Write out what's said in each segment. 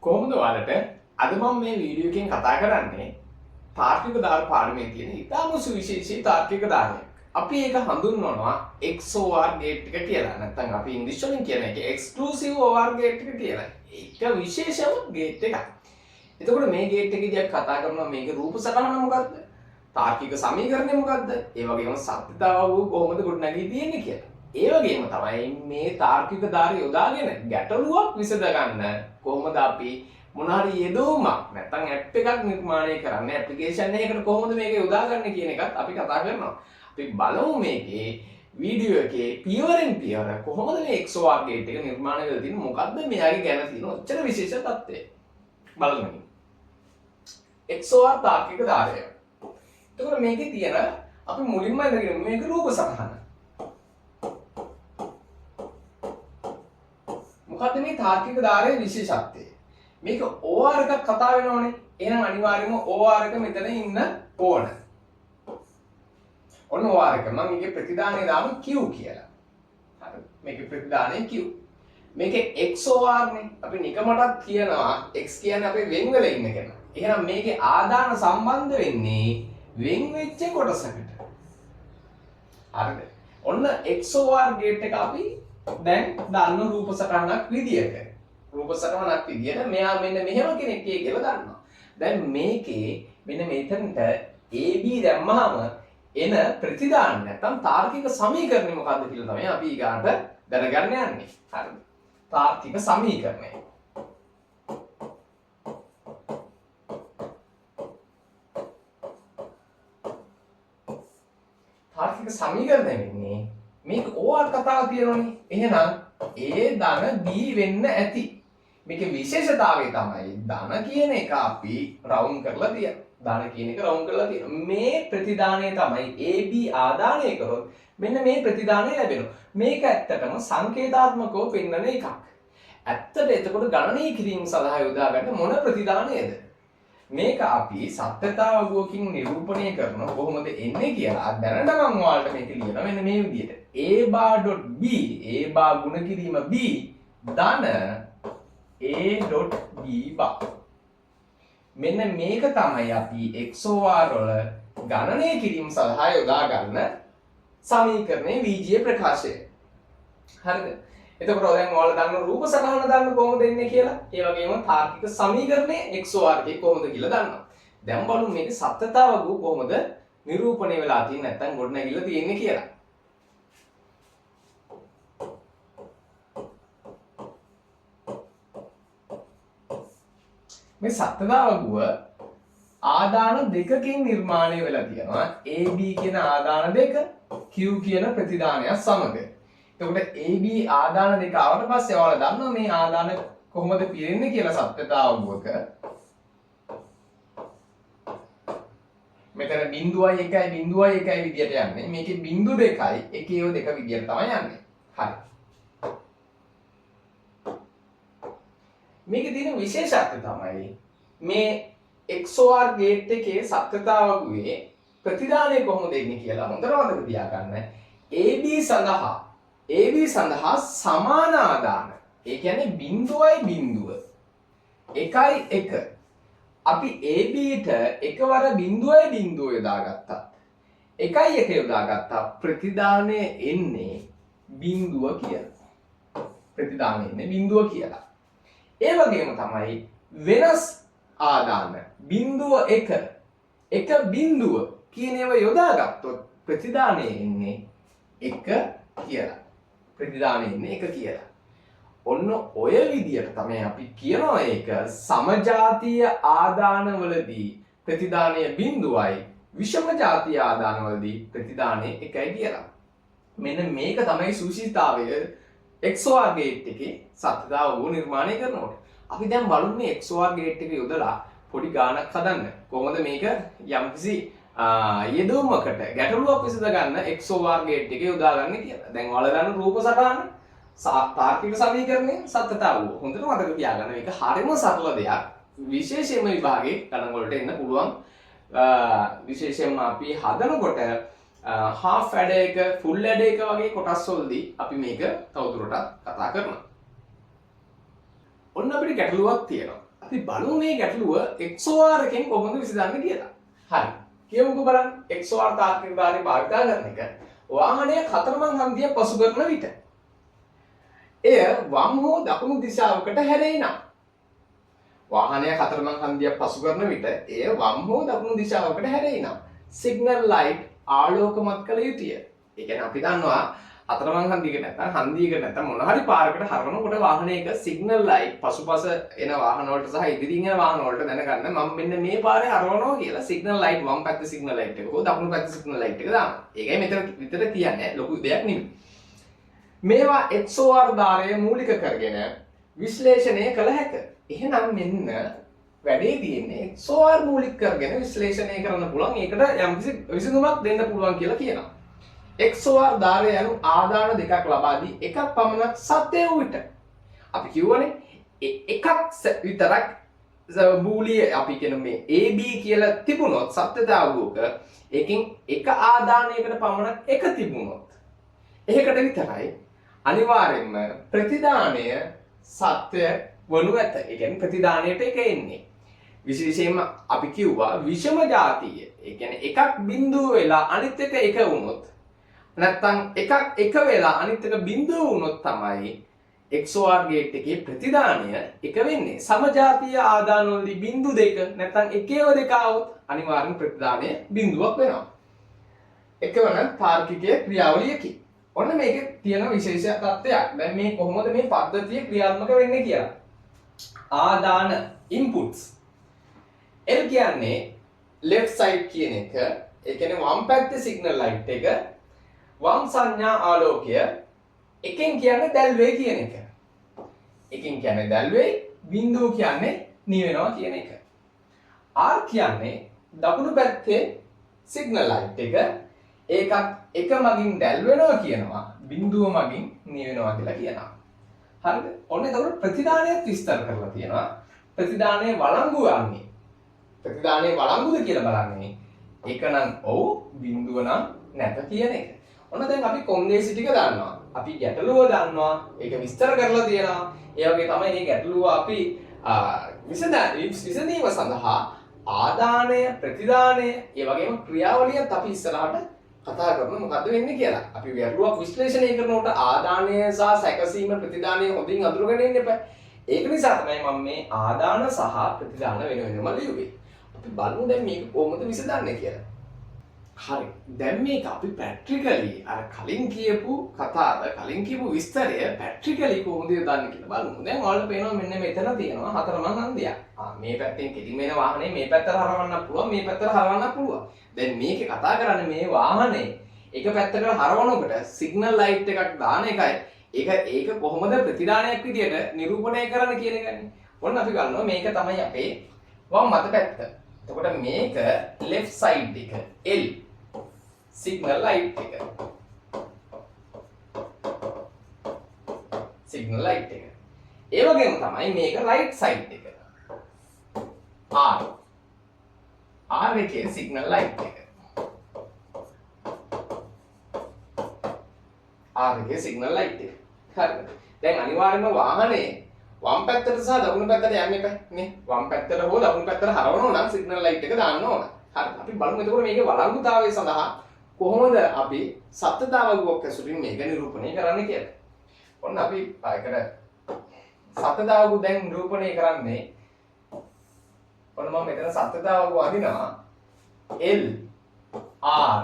කොහොමද ඔයාලට අද මම මේ වීඩියෝ එකෙන් කතා කරන්නේ තාර්කික දාර පාඩමේ තියෙන ඉතාම සුවිශේෂී තාර්කික දාරයක්. අපි ඒක හඳුන්වනවා XOR gate එක කියලා. නැත්නම් අපි ඉංග්‍රීසි වලින් කියන එක exclusive OR gate එක කියලා. ඒක විශේෂම gate එකක්. එතකොට මේ gate එකේදී අපි කතා කරනවා මේකේ රූප සටහන මොකක්ද? තාර්කික සමීකරණය මොකක්ද? ඒ වගේම සත්‍යතාව කොහොමද ගොඩනගී තියෙන්නේ කියලා. ඒ වගේම තමයි මේ තාර්කික දාරය යොදාගෙන ගැටලුවක් විසඳ ගන්න කොහොමද අපි මොන හරි යෙදවුමක් නැත්නම් ඇප් එකක් නිර්මාණය කරන්නේ ඇප්ලිකේෂන් එකකට කොහොමද මේක යොදාගන්නේ කියන එකත් අපි කතා කරනවා. අපි බලමු මේකේ වීඩියෝ එකේ පියවරෙන් පියවර කොහොමද මේ XOR gate එක නිර්මාණය වෙලා තියෙන්නේ මොකද්ද මෙයාගේ ගැන තියෙන ඔච්චර විශේෂ තත්ත්වය. බලමු. XOR තාර්කික දාරය. එතකොට මේකේ තියෙන අපි මුලින්ම ඉඳගෙන මේක රූප සටහන. මොකද්ද මේ තාර්කික දාරයේ විශේෂත්වය? මේක OR එකක් කතා වෙනවනේ. එහෙනම් අනිවාර්යයෙන්ම OR එක මෙතන ඉන්න ඕන. ඔන්න OR එක. මම මේකේ ප්‍රතිදානය දාමු Q කියලා. හරි. මේකේ ප්‍රතිදානය Q. මේකේ XOR නේ. අපි නිකමටත් කියනවා X කියන්නේ අපේ වෙන් වෙලා ඉන්න කෙනා. එහෙනම් මේකේ ආදාන සම්බන්ධ වෙන්නේ වෙන් වෙච්ච කොටසකට. හරිද? ඔන්න XOR gate එක අපි දැන් දාන්න රූප සටහනක් විදියට. රූප සටහනක් විදියට මෙයා මෙන්න මෙහෙම කෙනෙක් කියලා දන්නවා. දැන් මේකේ මෙන්න මෙතනට AB දැම්මහම එන ප්‍රතිදාන නැත්නම් තාර්කික සමීකරණය මොකක්ද කියලා තමයි අපි ඊගාට දැනගන්න යන්නේ. හරිද? තාර්කික සමීකරණය. තාර්කික සමීකරණය වෙන්නේ මේක OR කතාව තියෙනවනේ. එහෙනම් A ධන B වෙන්න ඇති. මේකේ විශේෂතාවය තමයි ධන කියන එක අපි රවුන්ඩ් කරලා තියෙනවා. ධන කියන එක රවුන්ඩ් කරලා තියෙනවා. මේ ප්‍රතිදානය තමයි AB ආදානය කරොත් මෙන්න මේ ප්‍රතිදානය ලැබෙනවා. මේක ඇත්තටම සංකේතාත්මකව පෙන්වන එකක්. ඇත්තට එතකොට ගණනය කිරීම සඳහා යොදාගන්න මොන ප්‍රතිදානයද? මේක අපි සත්‍යතාවගුවකින් නිරූපණය කරන කොහොමද එන්නේ කියලා දැනට මම ඔයාලට මේක ලියනවා මෙන්න මේ විදිහට a bar.b a bar ගුණ කිරීම b ධන a.b bar මෙන්න මේක තමයි අපි XOR වල ගණනය කිරීම සඳහා යොදා ගන්න සමීකරණයේ බීජීය ප්‍රකාශය. හරිද? එතකොට දැන් ඔයාලා දන්න රූප සටහන දන්න කොහොමද එන්නේ කියලා. ඒ වගේම තාර්කික සමීකරණයේ XOR එකේ කොහොමද කියලා දන්නවා. දැන් බලමු මේක සත්‍යතාවගු කොහොමද නිරූපණය වෙලා තියෙන්නේ නැත්නම් ගොඩනැගිලා තියෙන්නේ කියලා. මේ සත්‍යතාවගුව ආදාන දෙකකින් නිර්මාණය වෙලා තියෙනවා. AB කියන ආදාන දෙක Q කියන ප්‍රතිදානය සමග. එතකොට AB ආදාන දෙක ආවට පස්සේ ඔයාලා දන්නවා මේ ආදාන කොහොමද පිරෙන්නේ කියලා සත්‍යතාවගුවක. මෙතන 0.1 විදියට යන්නේ. මේකේ 0.2යි 1.2 විදියට තමයි යන්නේ. හරි. මේකේ තියෙන විශේෂත්වය තමයි මේ XOR gate එකේ සත්‍යතාවගුවේ ප්‍රතිදානය කොහොමද එන්නේ කියලා හොඳට මතක තියාගන්න. AB සඳහා සමාන ආදාන. ඒ කියන්නේ බිඳුවයි බිඳුව. 1.1. අපි AB ට එකවර බිඳුවයි බිඳුව යොදාගත්තා. 1.1 යොදාගත්තා ප්‍රතිදානය එන්නේ බිඳුව කියලා. ප්‍රතිදානය එන්නේ බිඳුව කියලා. ඒ වගේම තමයි වෙනස් ආදාන බිඳුව 1 බිඳුව කියන ඒවා යොදාගත්තොත් ප්‍රතිදානය එන්නේ 1 කියලා. ප්‍රතිදානය එන්නේ 1 කියලා. ඔන්න ඔය විදියට තමයි අපි කියනවා ඒක සමජාතීය ආදානවලදී ප්‍රතිදානය බිඳුවයි විෂම ජාතීය ආදානවලදී ප්‍රතිදානය 1යි කියලා. මෙන්න මේක තමයි සුවිශේෂතාවය XOR gate එකේ සත්‍යතාවගුව නිර්මාණය කරනකොට. අපි දැන් බලමු මේ XOR gate එක යොදලා පොඩි ගානක් හදන්න. කොහොමද මේක යම්කිසි යෙදවුමකට ගැටලුවක් විසඳ ගන්න XOR gate එක යොදාගන්නේ කියලා. දැන් ඔයාලා දන්න රූප සටහන තාර්කික සමීකරණය සත්‍යතාවගුව. හොඳට මතක තියාගන්න මේක හරිම සරල දෙයක්. විශේෂයෙන්ම විභාගයේ ගණන් වලට එන්න පුළුවන්. විශේෂයෙන්ම අපි හදනකොට half adder එක full adder එක වගේ කොටස් වලදී අපි මේක තවදුරටත් කතා කරනවා. ඔන්න අපිට ගැටලුවක් තියෙනවා. අපි බලමු මේ ගැටලුව XOR එකෙන් කොහොමද විසඳන්නේ කියලා. හරි. කියමුකෝ බලන්න XOR තාර්කික ධාරය භාවිත කරන එක වාහනය කතරමං හන්දිය පසු කරන විට එය වම් හෝ දකුණු දිශාවකට හැරෙයි නම් වාහනය කතරමං හන්දිය පසු කරන විට එය වම් හෝ දකුණු දිශාවකට හැරෙයි නම් සිග්නල් ලයිට් ආලෝකමත් කළ යුතුය. ඒ කියන්නේ අපි දන්නවා අතරමං හන්දියකට නැත්නම් හන්දියකට නැත්නම් මොන හරි පාරකට හරවනකොට වාහනයක සිග්නල් ලයිට් පසුපස එන වාහන වලට සහ ඉදිරියෙන් එන වාහන වලට දැනගන්න මම මෙන්න මේ පාරේ හරවනවා කියලා සිග්නල් ලයිට් වම් පැත්තේ සිග්නල් ලයිට් එක හෝ දකුණු පැත්තේ සිග්නල් ලයිට් එක දානවා. ඒකයි මෙතන විතර කියන්නේ ලොකු දෙයක් නෙමෙයි. මේවා XOR ධාරය මූලික කරගෙන විශ්ලේෂණය කළ හැක. එහෙනම් මෙන්න වැඩේ තියෙන්නේ XOR මූලික කරගෙන විශ්ලේෂණය කරන්න පුළුවන්. ඒකට යම්කිසි විසඳුමක් දෙන්න පුළුවන් කියලා කියනවා. XOR ධාරය යනු ආදාන දෙකක් ලබා දී එකක් පමණක් සත්‍ය වූ විට අපි කියවනේ එකක් විතරක් බූලිය අපි කියන මේ AB කියලා තිබුණොත් සත්‍යතාවක එකකින් එක ආදානයකට පමණක් එක තිබුණොත් එහෙකට විතරයි අනිවාර්යෙන්ම ප්‍රතිදානය සත්‍ය වනු ඇත. ඒ කියන්නේ ප්‍රතිදානයට එක එන්නේ. විශේෂයෙන්ම අපි කිව්වා විෂම ජාතිය. ඒ කියන්නේ එකක් බිඳුව වෙලා අනිත් එක එක වුණොත් නැත්තම් එක වෙලා අනිත් එක බිඳුව වුණොත් තමයි XOR ගේට් එකේ ප්‍රතිදානය එක වෙන්නේ. සමජාතීය ආදානවලදී බිඳු දෙක නැත්තම් එකේව දෙක આવොත් අනිවාර්යෙන් ප්‍රතිදානය බිඳුවක් වෙනවා. එකවන තාර්කිකයේ ක්‍රියාවලියකි. ඔන්න මේකේ තියෙන විශේෂ තත්ත්වයක්. දැන් මේ කොහොමද මේ පද්ධතිය ක්‍රියාත්මක වෙන්නේ කියලා. ආදාන inputs L කියන්නේ left side කියන එක. ඒ කියන්නේ වම් පැත්තේ signal light එක වම් සංඥා ආලෝකය එකෙන් කියන්නේ දැල්වේ කියන එක. එකෙන් කියන්නේ දැල්වේ බිඳුව කියන්නේ නිවෙනවා කියන එක. R කියන්නේ දකුණු පැත්තේ සිග්නල් ලයිට් එක. ඒකත් එක මගින් දැල් වෙනවා කියනවා. බිඳුව මගින් නිවෙනවා කියලා කියනවා. හරිද? ඔන්න එතකොට ප්‍රතිදානයත් විස්තර කරලා තියෙනවා. ප්‍රතිදානයේ වළංගු වන්නේ. ප්‍රතිදානයේ වළංගුද කියලා බලන්නේ. ඒක නම් ඔව් බිඳුව නම් නැත කියන එක. ඔන්න දැන් අපි කොන්දේසි ටික දන්නවා. අපි ගැටලුව දන්නවා. ඒක විස්තර කරලා තියෙනවා. ඒ වගේ තමයි මේ ගැටලුව අපි විසඳීම සඳහා ආදානය, ප්‍රතිදානය, ඒ වගේම ක්‍රියාවලියත් අපි ඉස්සරහට කතා කරමු මොකද්ද වෙන්නේ කියලා. අපි ගැටලුවක් විශ්ලේෂණය කරනකොට ආදානය සහ සැකසීම ප්‍රතිදානය හොඳින් අඳුරගෙන ඉන්න එපා. ඒක නිසා තමයි මම මේ ආදාන සහ ප්‍රතිදාන වෙන වෙනම ලියුවේ. අපි බලමු දැන් මේක කොහොමද විසඳන්නේ කියලා. හරි. දැන් මේක අපි ප්‍රැක්ටිකලි අර කලින් කියපු කතාව, කලින් කියපු විස්තරය ප්‍රැක්ටිකලි කොහොමද යොදන්නේ කියලා බලමු. දැන් ඔයාලට පේනවා මෙන්න මෙතන තියෙනවා හතරමං හන්දියක්. මේ පැත්තෙන් කෙලින් වෙන වාහනේ මේ පැත්තට හරවන්න පුළුවන්, මේ පැත්තට හරවන්න පුළුවන්. දැන් මේකේ කතා කරන්නේ මේ වාහනේ එක පැත්තකට හරවනකොට සිග්නල් ලයිට් එකක් දාන එකයි. ඒක කොහොමද ප්‍රතිදානයක් විදියට නිරූපණය කරන්න කියන එකනේ. ඔන්න අපි ගන්නවා මේක තමයි අපේ වම් මත පැත්ත. එතකොට මේක left side එක L signal light එක. signal light එක. ඒ වගේම තමයි මේක right side එක. R එකේ signal light එක. R එකේ signal light එක. හරිද? දැන් අනිවාර්යයෙන්ම වාහනේ වම් පැත්තට සහ දකුණු පැත්තට යන්න එපා නේ. වම් පැත්තට හෝ දකුණු පැත්තට හරවනවා නම් signal light එක දාන්න ඕන. හරිද? අපි බලමු එතකොට මේකේ වළංගුතාවය සඳහා කොහොමද අපි සත්‍යතාවයක් ඇසුරින් මේක නිරූපණය කරන්න කියලා. ඔන්න අපි ආයකට සත්‍යතාවය දැන් නිරූපණය කරන්නේ. ඔන්න මම මෙතන සත්‍යතාවය වදිනවා L R.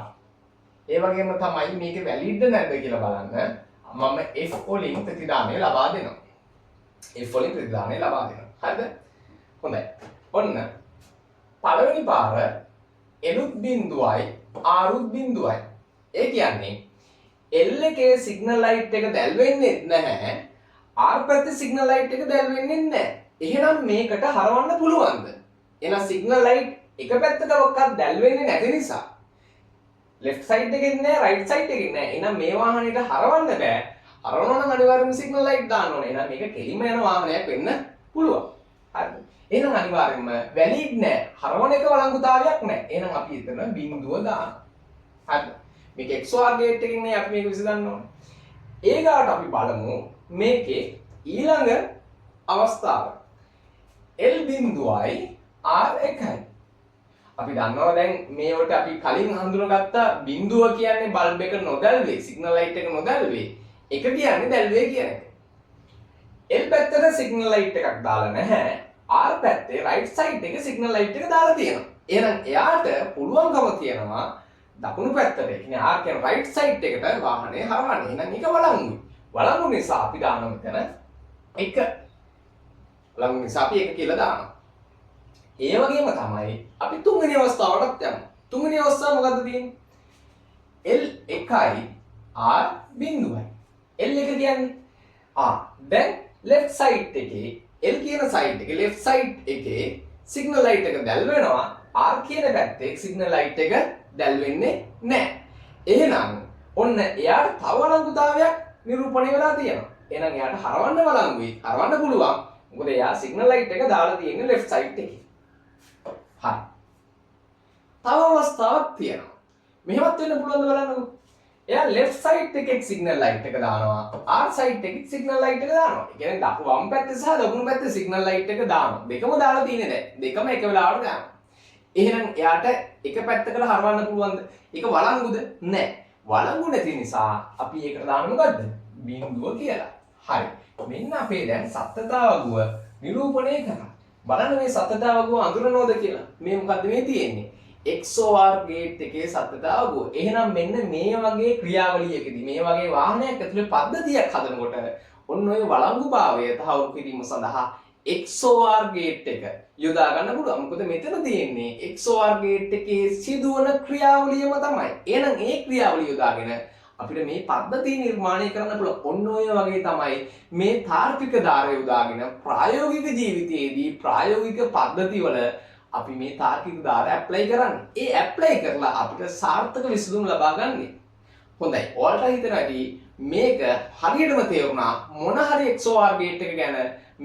ඒ වගේම තමයි මේක වැලිඩ්ද නැද්ද කියලා බලන්න. මම F වලින් ප්‍රතිදානය ලබා දෙනවා. F වලින් ප්‍රතිදානය ලබා දෙනවා. හරිද? හොඳයි. ඔන්න පළවෙනි පාර L බිඳුවයි R බිඳුවයි. ඒ කියන්නේ L එකේ සිග්නල් ලයිට් එක දැල් වෙන්නේ නැහැ. R පැත්තේ සිග්නල් ලයිට් එක දැල් වෙන්නේ නැහැ. එහෙනම් මේකට හරවන්න පුළුවන්ද? එහෙනම් සිග්නල් ලයිට් එක පැත්තකවත් දැල් වෙන්නේ නැති නිසා left side එකකින් නෑ right side එකකින් නෑ. එහෙනම් මේ වාහනේට හරවන්න බෑ. හරවනවා නම් අනිවාර්යයෙන්ම signal light දාන්න ඕනේ. එහෙනම් මේක කෙලින්ම යන වාහනයක් වෙන්න පුළුවන්. හරිද? එහෙනම් අනිවාර්යයෙන්ම valid නෑ. හරවන එක වළංගුතාවයක් නෑ. එහෙනම් අපි එතන බිඳුව දානවා. හරිද? මේක XOR ගේට් එකකින් නේ අපි මේක විසඳන්න ඕනේ. ඒකට අපි බලමු මේකේ ඊළඟ අවස්ථාව. L බිඳුවයි R එකයි. අපි දන්නවා දැන් මේවට අපි කලින් හඳුනගත්ත බිඳුව කියන්නේ බල්බ් එක නොදැල්වේ, සිග්නල් ලයිට් එක නොදැල්වේ. එක කියන්නේ දැල්වේ කියන එක. L පැත්තට සිග්නල් ලයිට් එකක් දාලා නැහැ. R පැත්තේ රයිට් සයිඩ් එකේ සිග්නල් ලයිට් එක දාලා තියෙනවා. එහෙනම් එයාට පුළුවන්කම තියෙනවා දකුණු පැත්තට, ඒ කියන්නේ R කියන රයිට් සයිඩ් එකට වාහනේ හරවන්න. එහෙනම් ඒක වළංගුයි. වළංගු නිසා අපි දානවා මෙතන 1. වළංගු නිසා අපි 1 කියලා දානවා. ඒ වගේම තමයි අපි තුන්වෙනි අවස්ථාවටත් යමු. තුන්වෙනි අවස්ථාව මොකද්ද තියෙන්නේ? L 1යි R බිඳුවයි. L එක කියන්නේ දැන් left side එකේ L කියන side එකේ left side එකේ signal light එක දැල් වෙනවා. R කියන පැත්තේ signal light එක දැල් වෙන්නේ නැහැ. එහෙනම් ඔන්න එයාට තව වළංගුතාවයක් නිරූපණය වෙලා තියෙනවා. එහෙනම් එයාට හරවන්න වළංගුයි. හරවන්න පුළුවන්. මොකද එයා signal light එක දාලා තියෙන්නේ left side එකේ. හරි. තව අවස්ථාවක් තියෙනවා. මෙහෙමත් වෙන්න පුළුවන්ද බලන්නකෝ. එයා left side එකේ signal light එක දානවා. R side එකේ signal light එක දානවා. ඒ කියන්නේ දකුණු වම් පැත්තේ සහ දකුණු පැත්තේ signal light එක දානවා. දෙකම දාලා තියෙන්නේ දැන්. දෙකම එක වෙලාවට දානවා. එහෙනම් එයාට එක පැත්තකට හරවන්න පුළුවන්ද? ඒක වළංගුද? නැහැ. වළංගු නැති නිසා අපි ඒකට දාන්නේ මොකද්ද? බිඳුව කියලා. හරි. මෙන්න අපේ දැන් සත්‍යතා වගුව නිරූපණය කරා. බලන්න මේ සත්‍යතා වගුව අඳුරනවද කියලා. මේ මොකද්ද මේ තියෙන්නේ? XOR ගේට් එකේ සත්‍යතා වගුව. එහෙනම් මෙන්න මේ වගේ ක්‍රියාවලියකදී මේ වගේ වාහනයක් ඇතුලේ පද්ධතියක් හදනකොට ඔන්න ඔය වළංගුභාවය තහවුරු කිරීම සඳහා XOR ගේට් එක යොදා ගන්න පුළුවන්. මොකද මෙතන තියෙන්නේ XOR ගේට් එකේ සිදුවන ක්‍රියාවලියම තමයි. එහෙනම් ඒ ක්‍රියාවලිය යොදාගෙන අපිට මේ පද්ධතිය නිර්මාණය කරන්න පුළුවන්. ඔන්න ඔය වගේ තමයි මේ තාර්කික ධාරය යොදාගෙන ප්‍රායෝගික ජීවිතයේදී ප්‍රායෝගික පද්ධතිවල අපි මේ තාර්කික ධාරය ඇප්ලයි කරන්නේ. ඒ ඇප්ලයි කරලා අපිට සාර්ථක විසඳුම් ලබා ගන්න. හොඳයි. ඔයාලට හිතෙනවා මේක හරියටම තේරුණා මොන හරි XOR ගේට් එක ගැන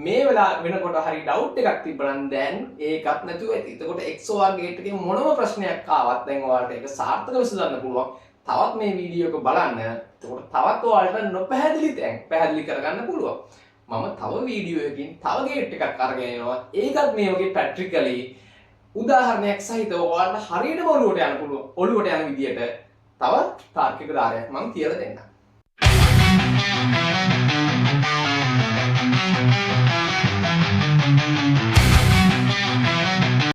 මේ වෙලාව වෙනකොට හරි ඩවුට් එකක් තිබ්බනම් දැන් ඒකත් නැතුව ඇති. එතකොට XOR ගේට් එකේ මොනම ප්‍රශ්නයක් ආවත් දැන් ඔයාලට ඒක සාර්ථක විසඳන්න පුළුවන්. තවත් මේ වීඩියෝ එක බලන්න. එතකොට තවත් ඔයාලට නොපැහැදිලි තැන් පැහැදිලි කරගන්න පුළුවන්. මම තව වීඩියෝ එකකින් තව ගේට් එකක් අරගෙන එනවා. ඒකත් මේ වගේ ප්‍රැක්ටිකලි උදාහරණයක් සහිතව ඔයාලට හරියටම ඔළුවට යන්න පුළුවන්. ඔළුවට යන විදියට තව තාර්කික ධාරයක් මම කියලා දෙන්නම්.